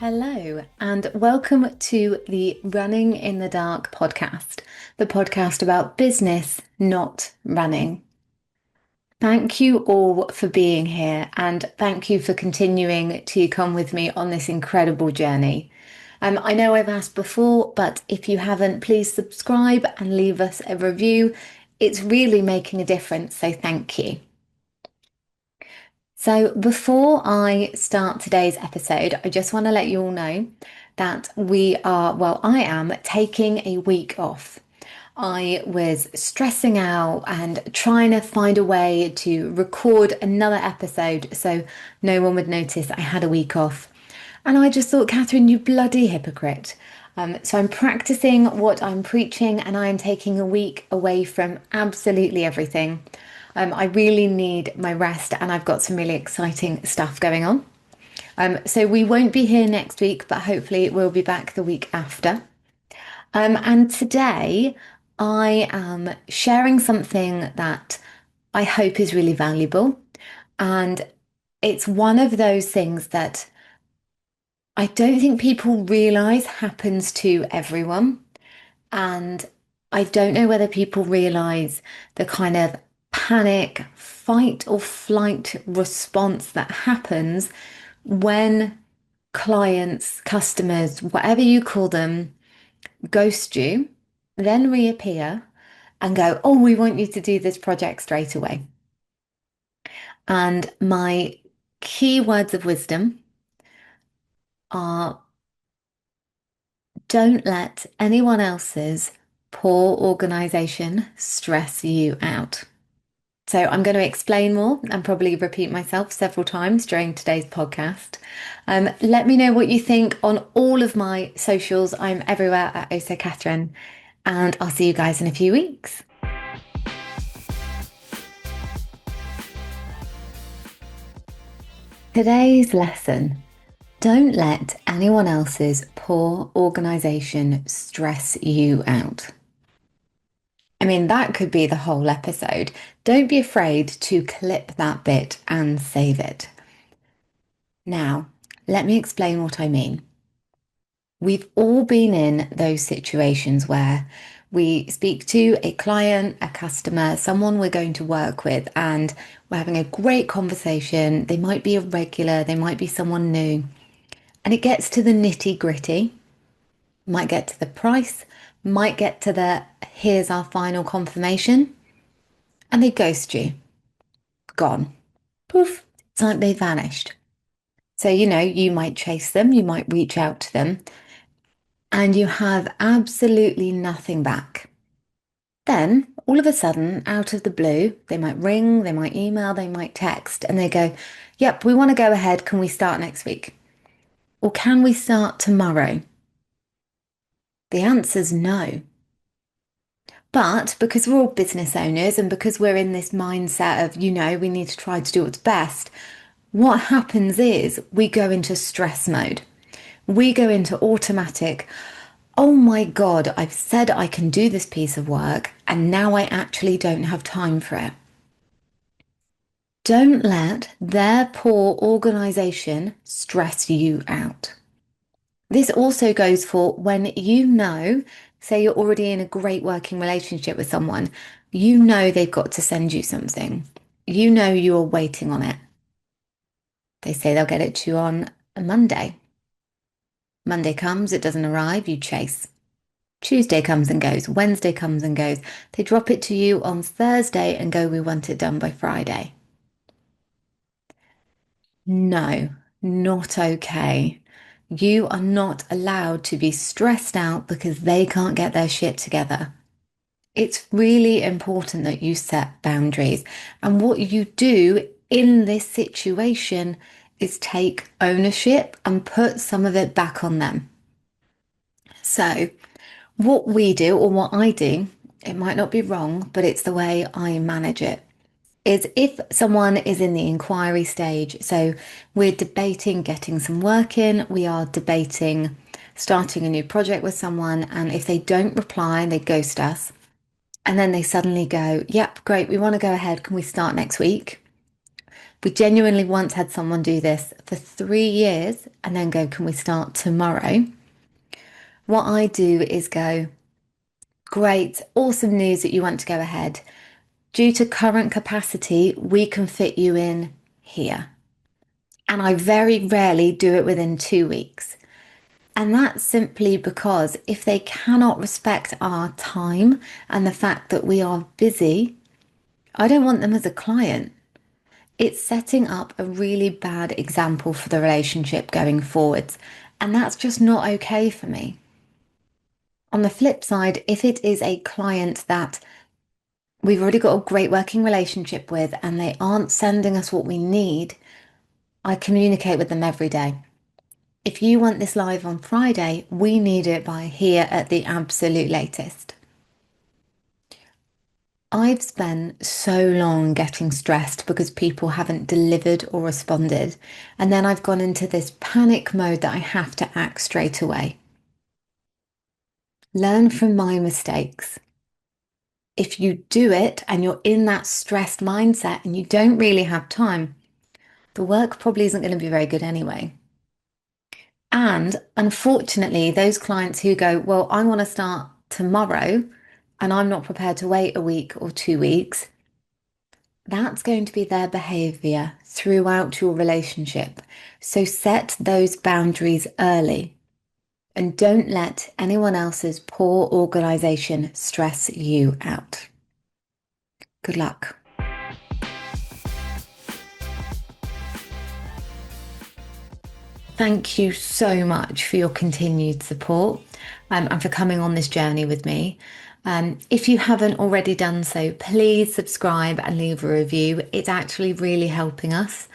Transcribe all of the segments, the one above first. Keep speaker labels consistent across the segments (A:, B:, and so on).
A: Hello, and welcome to the Running in the Dark podcast, the podcast about business, not running. Thank you all for being here, and thank you for continuing to come with me on this incredible journey. I know I've asked before, but if you haven't, please subscribe and leave us a review. It's really making a difference, so thank you. So, before I start today's episode, I just want to let you all know that I am taking a week off. I was stressing out and trying to find a way to record another episode so no one would notice I had a week off. And I just thought, Katherine, you bloody hypocrite. So I'm practicing what I'm preaching and I am taking a week away from absolutely everything. I really need my rest and I've got some really exciting stuff going on. So we won't be here next week, but hopefully we'll be back the week after. And today I am sharing something that I hope is really valuable. And it's one of those things that I don't think people realize happens to everyone. And I don't know whether people realize the kind of panic, fight or flight response that happens when clients, customers, whatever you call them, ghost you, then reappear and go, oh, we want you to do this project straight away. And my key words of wisdom are don't let anyone else's poor organization stress you out. So I'm going to explain more and probably repeat myself several times during today's podcast. Let me know what you think on all of my socials. I'm everywhere at Also Katherine, and I'll see you guys in a few weeks. Today's lesson. Don't let anyone else's poor organization stress you out. I mean, that could be the whole episode. Don't be afraid to clip that bit and save it. Now, let me explain what I mean. We've all been in those situations where we speak to a client, a customer, someone we're going to work with, and we're having a great conversation. They might be a regular, they might be someone new, and it gets to the nitty gritty, might get to the price, might get to the here's our final confirmation, and they ghost you. Gone. Poof. It's like they vanished. So, you might chase them, you might reach out to them, and you have absolutely nothing back. Then, all of a sudden, out of the blue, they might ring, they might email, they might text, and they go, yep, we want to go ahead. Can we start next week? Or can we start tomorrow? The answer's no. But because we're all business owners and because we're in this mindset of, we need to try to do what's best, what happens is we go into stress mode. We go into automatic, oh my God, I've said I can do this piece of work and now I actually don't have time for it. Don't let their poor organization stress you out. This also goes for when say you're already in a great working relationship with someone, they've got to send you something. You're waiting on it. They say they'll get it to you on a Monday. Monday comes, it doesn't arrive, you chase. Tuesday comes and goes, Wednesday comes and goes. They drop it to you on Thursday and go, we want it done by Friday. No, not okay. You are not allowed to be stressed out because they can't get their shit together. It's really important that you set boundaries. And what you do in this situation is take ownership and put some of it back on them. So, what we do, or what I do, it might not be wrong, but it's the way I manage it, is if someone is in the inquiry stage, so we're debating getting some work in, we are debating starting a new project with someone, and if they don't reply, they ghost us, and then they suddenly go, yep, great, we want to go ahead, can we start next week? We genuinely once had someone do this for 3 years and then go, can we start tomorrow? What I do is go, great, awesome news that you want to go ahead. Due to current capacity, we can fit you in here. And I very rarely do it within 2 weeks. And that's simply because if they cannot respect our time and the fact that we are busy, I don't want them as a client. It's setting up a really bad example for the relationship going forwards. And that's just not okay for me. On the flip side, if it is a client that we've already got a great working relationship with and they aren't sending us what we need, I communicate with them every day. If you want this live on Friday, we need it by here at the absolute latest. I've spent so long getting stressed because people haven't delivered or responded. And then I've gone into this panic mode that I have to act straight away. Learn from my mistakes. If you do it and you're in that stressed mindset and you don't really have time, the work probably isn't going to be very good anyway. And unfortunately, those clients who go, well, I want to start tomorrow and I'm not prepared to wait a week or 2 weeks, that's going to be their behavior throughout your relationship. So set those boundaries early and don't let anyone else's poor organization stress you out. Good luck. Thank you so much for your continued support and for coming on this journey with me. If you haven't already done so, please subscribe and leave a review. It's actually really helping us.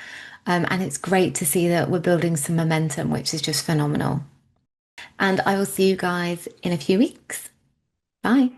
A: And it's great to see that we're building some momentum, which is just phenomenal. And I will see you guys in a few weeks. Bye.